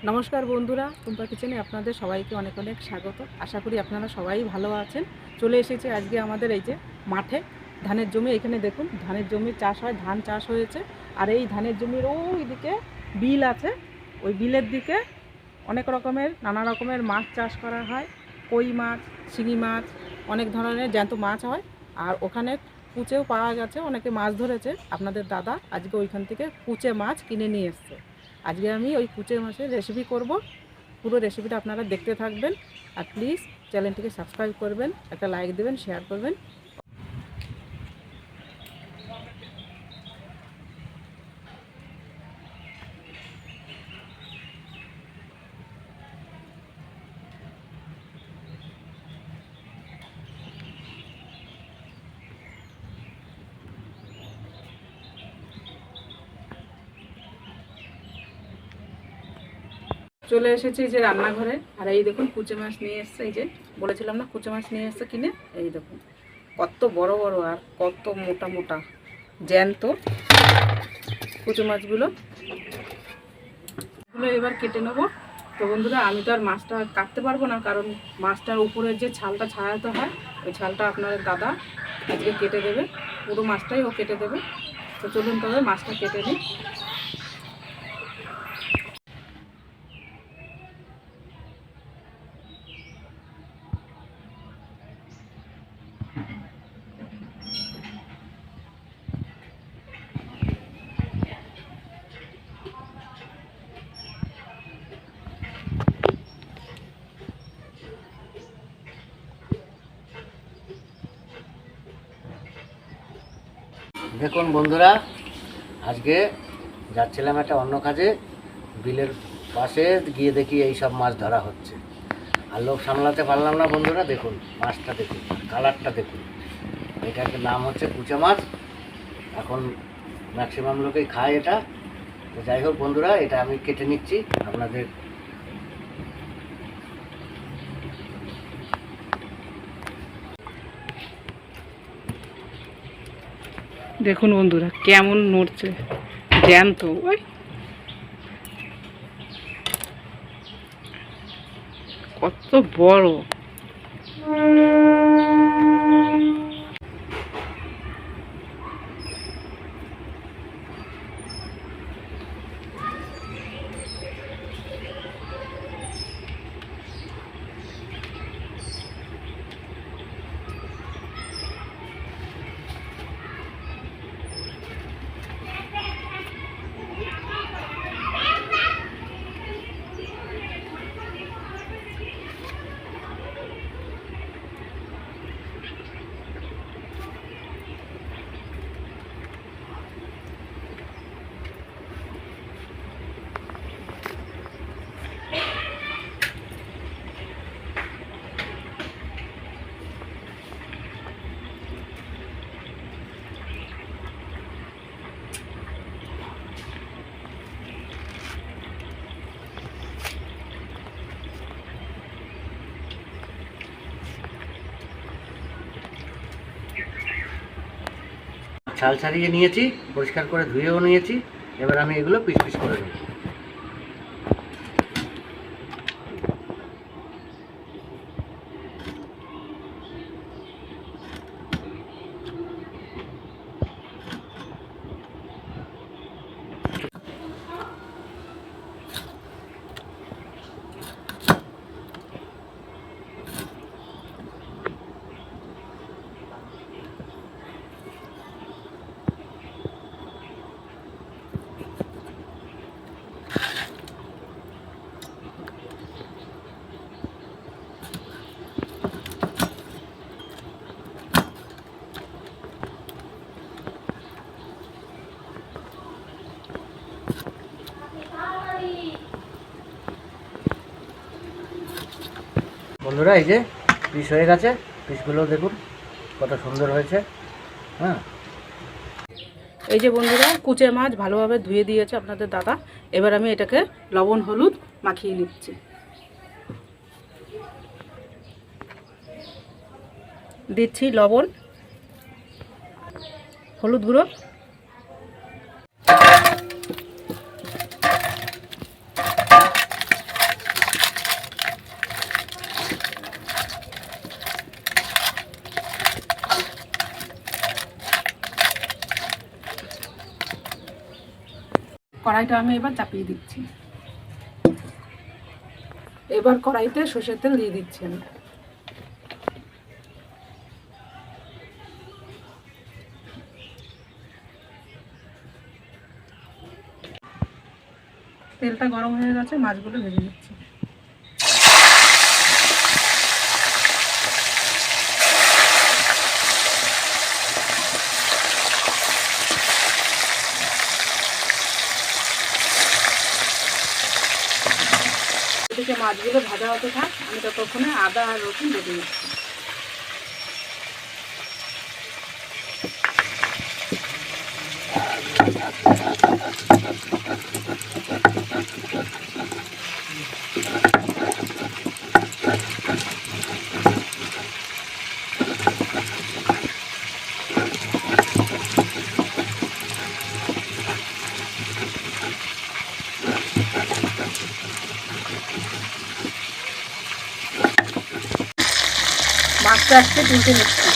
নমস্কার বন্ধুরা, টুম্পা কিচেনে আপনাদের সবাইকে অনেক অনেক স্বাগত। আশা করি আপনারা সবাই ভালো আছেন। চলে এসেছে আজকে আমাদের এই যে মাঠে ধানের জমি। এখানে দেখুন ধানের জমি চাষ হয়, ধান চাষ হয়েছে। আর এই ধানের জমির ওই দিকে বিল আছে, ওই বিলের দিকে অনেক রকমের নানা রকমের মাছ চাষ করা হয়। কই মাছ, শিঙি মাছ, অনেক ধরনের জ্যান্ত মাছ হয়। আর ওখানে কুচেও পাওয়া গেছে, অনেকে মাছ ধরেছে। আপনাদের দাদা আজকে ওইখান থেকে কুচে মাছ কিনে নিয়ে এসছে। আজকে আমি ওই কুচে মাছের রেসিপি করব। পুরো রেসিপিটা আপনারা দেখতে থাকবেন। আর প্লিজ চ্যানেলটিকে সাবস্ক্রাইব করবেন, একটা লাইক দেবেন, শেয়ার করবেন। চলে এসেছি এই যে রান্নাঘরে। আর এই দেখুন কুচে মাছ নিয়ে এসছে। এই যে বলেছিলাম না, কুচে মাছ নিয়ে এসছে কিনে। এই দেখুন কত বড় বড় আর কত মোটা মোটা জ্যান্ত কুচে মাছগুলো। এগুলো এবার কেটে নেব। তো বন্ধুরা, আমি তো আর মাছটা কাটতে পারবো না, কারণ মাছটার উপরের যে ছালটা ছাড়াতে হয়, ওই ছালটা আপনার দাদা আজকে কেটে দেবে। পুরো মাছটাই ও কেটে দেবে। তো চলুন তবে মাছটা কেটে নিই। দেখুন বন্ধুরা, আজকে যাচ্ছিলাম একটা অন্য কাজে। বিলের পাশে গিয়ে দেখি এই সব মাছ ধরা হচ্ছে। আর লোক সামলাতে পারলাম না বন্ধুরা। দেখুন মাছটা, দেখুন কালারটা, দেখুন। এটার নাম হচ্ছে কুচে মাছ। এখন ম্যাক্সিমাম লোকেই খায় এটা। তো যাই হোক বন্ধুরা, এটা আমি কেটে নিচ্ছি আপনাদের। দেখুন বন্ধুরা কেমন নড়ছে, জ্যান্ত। ওই কত বড়। ছাল ছাড়িয়ে নিয়েছি, পরিষ্কার করে ধুয়েও নিয়েছি। এবার আমি এগুলো পিস পিস করে নেব। বন্ধুরা, এই যে পিস হয়ে গেছে। পিসগুলো দেখুন কত সুন্দর হয়েছে। হ্যাঁ, এই যে বন্ধুরা কুচে মাছ ভালোভাবে ধুয়ে দিয়েছে আপনাদের দাদা। এবার আমি এটাকে লবণ হলুদ মাখিয়ে নিচ্ছি। দিচ্ছি লবণ, হলুদ গুঁড়ো, কড়াইটা আমি এবার চাপিয়ে দিচ্ছি। এবার কড়াইতে সর্ষের তেল দিয়ে দিচ্ছি আমি। তেলটা গরম হয়ে গেছে, মাছগুলো ভেজে নিচ্ছি। এদিকে মাছগুলো ভাজা হতে থাক, আমি ততক্ষণে আদা আর রসুন বেটে নিচ্ছি। মাছটা আজকে তুলতে নিচ্ছি।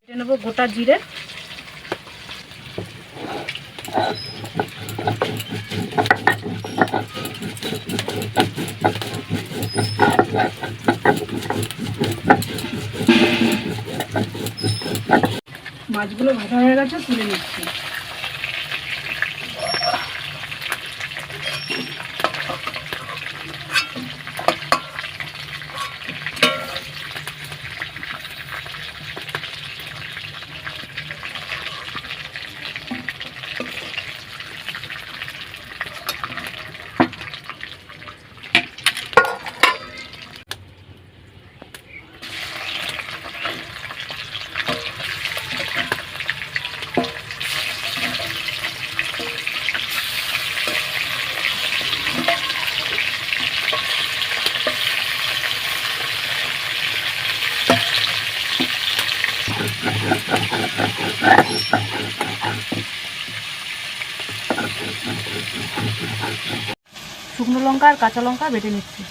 বেটে নেবো গোটা জিরে, মাছগুলো ভাজা হয়ে গেছে, তুলে নিচ্ছি। শুকনো লঙ্কা আর কাঁচা লঙ্কা বেটে নিচ্ছি।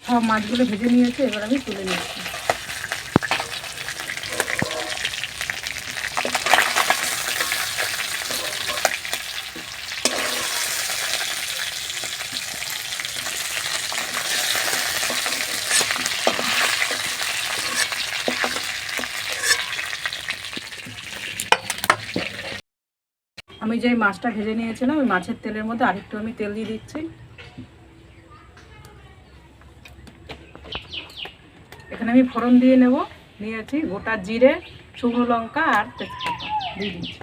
সব মাছগুলো ভেজে নিয়েছে, এবার আমি তুলে নিচ্ছি। আমি যে মাছটা ভেজে নিয়েছিলাম ওই মাছের তেলের মধ্যে আরেকটু আমি তেল দিয়ে দিচ্ছি। এখানে আমি ফোড়ন দিয়ে নেব, নিয়েছি গোটা জিরে, শুকনো লঙ্কা আর তেজপাতা দিয়ে দিচ্ছি।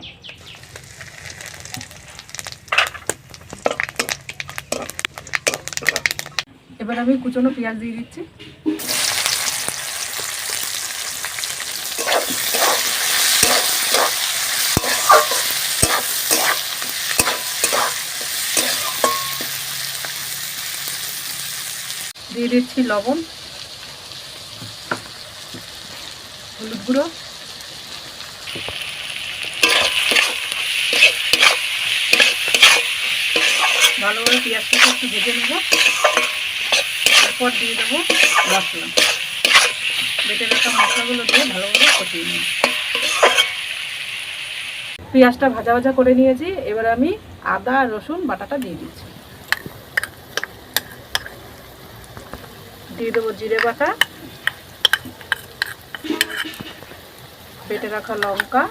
এবার আমি কুচনো পেঁয়াজ দিয়ে দিচ্ছি। দিয়ে দিচ্ছি লবণ, হলুদ গুঁড়ো, ভালোভাবে পেঁয়াজটাকে একটু ভেজে নেব। তারপর দিয়ে দেবো মশলা, বেটে রাখা মশলাগুলো দিয়ে ভালোভাবে কষিয়ে নেব। পেঁয়াজটা ভাজা ভাজা করে নিয়েছি, এবার আমি আদা আর রসুন বাটাটা দিয়ে দিচ্ছি। দিয়ে দেবো জিরে বাটা, বেটে রাখা লঙ্কা,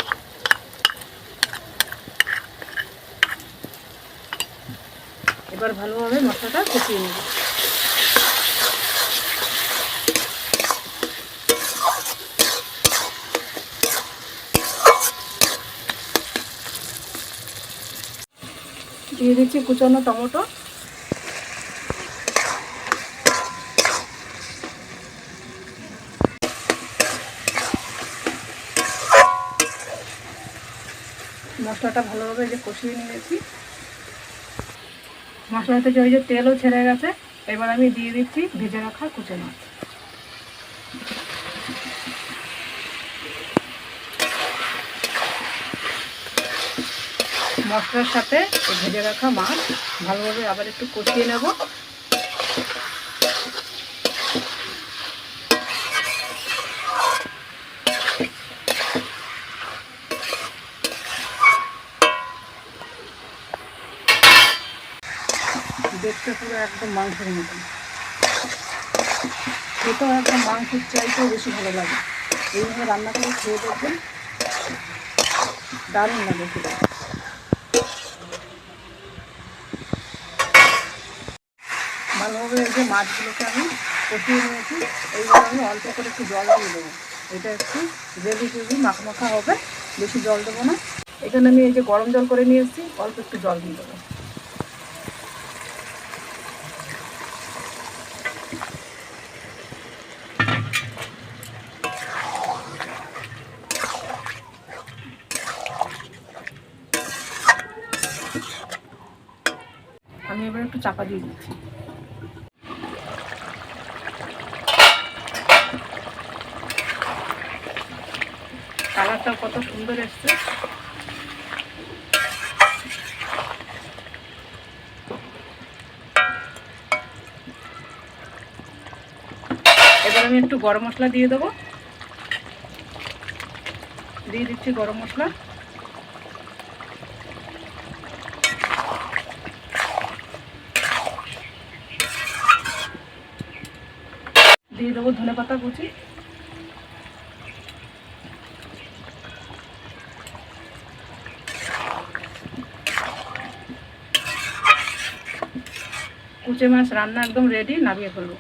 এবার ভালোভাবে মশলাটা কষিয়ে নেব। দিয়ে দিচ্ছি কুচানো টমেটো, মশলাটা ভালোভাবে যে কষিয়ে নিয়েছি, মশলা থেকে ওই যে তেলও ছেড়ে গেছে। এবার আমি দিয়ে দিচ্ছি ভেজে রাখা কুচে মাছ। মশলার সাথে ভেজে রাখা মাছ ভালোভাবে আবার একটু কষিয়ে নেব। দেখতে পুরো একদম মাংসের মতন, খেতেও একদম মাংসের চাইতেও বেশি ভালো লাগে। এইভাবে রান্না করে খেয়ে দেখবেন, দারুণ লাগে খেতে। ভালোভাবে এই যে মাছগুলোকে আমি কষিয়ে নিয়েছি, এইবার আমি অল্প করে একটু জল দিয়ে দেবো। এটা একটু গ্রেভি গ্রেভি মাখা মাখা হবে, বেশি জল দেবো না। এখানে আমি এই যে গরম জল করে নিয়ে এসেছি, অল্প একটু জল দিয়ে দেবো। আমি এবার একটু চাপা দিয়ে দিচ্ছি। কালারটা কত সুন্দর এসছে। এবার আমি একটু গরম মশলা দিয়ে দেবো। দিয়ে দিচ্ছি গরম মশলা, দিয়ে দেবো ধনেপাতা কুচি, কুচে মাছ রান্না একদম রেডি, নামিয়ে ফেলবো।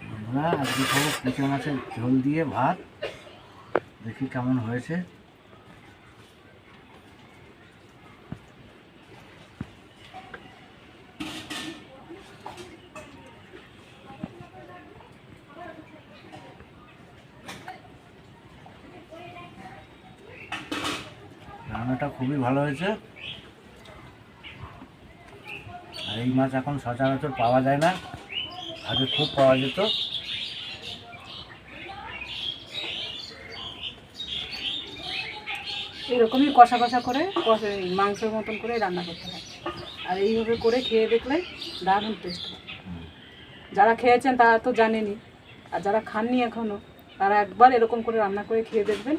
বন্ধুরা আজকে খাবো কুচে মাছের ঝোল দিয়ে ভাত, দেখি কেমন হয়েছে। রান্নাটা খুবই ভালো হয়েছে। আর এই মাছ এখন সচরাচর পাওয়া যায় না, আগে খুব পাওয়া যেত। এরকমই কষা কষা করে মাংসের মতন করে রান্না করতে হয়, আর এইভাবে করে খেয়ে দেখলে দারুণ টেস্ট হয়। যারা খেয়েছেন তারা তো জানেনই, আর যারা খাননি এখনও তারা একবার এরকম করে রান্না করে খেয়ে দেখবেন,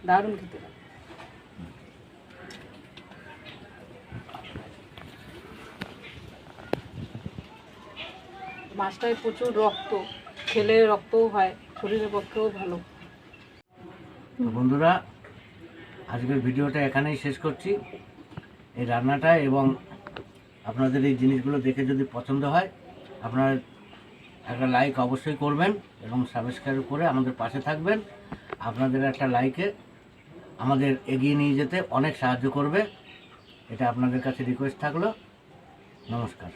দারুণ খেতে হয়। মাছটায় প্রচুর রক্ত, খেলে রক্তও হয়, শরীরের পক্ষেও ভালো। তো বন্ধুরা আজকের ভিডিওটা এখানেই শেষ করছি। এই রান্নাটা এবং আপনাদের এই জিনিসগুলো দেখে যদি পছন্দ হয়, আপনারা একটা লাইক অবশ্যই করবেন এবং সাবস্ক্রাইব করে আমাদের পাশে থাকবেন। আপনাদের একটা লাইকে আমাদের এগিয়ে নিয়ে যেতে অনেক সাহায্য করবে, এটা আপনাদের কাছে রিকোয়েস্ট থাকলো। নমস্কার।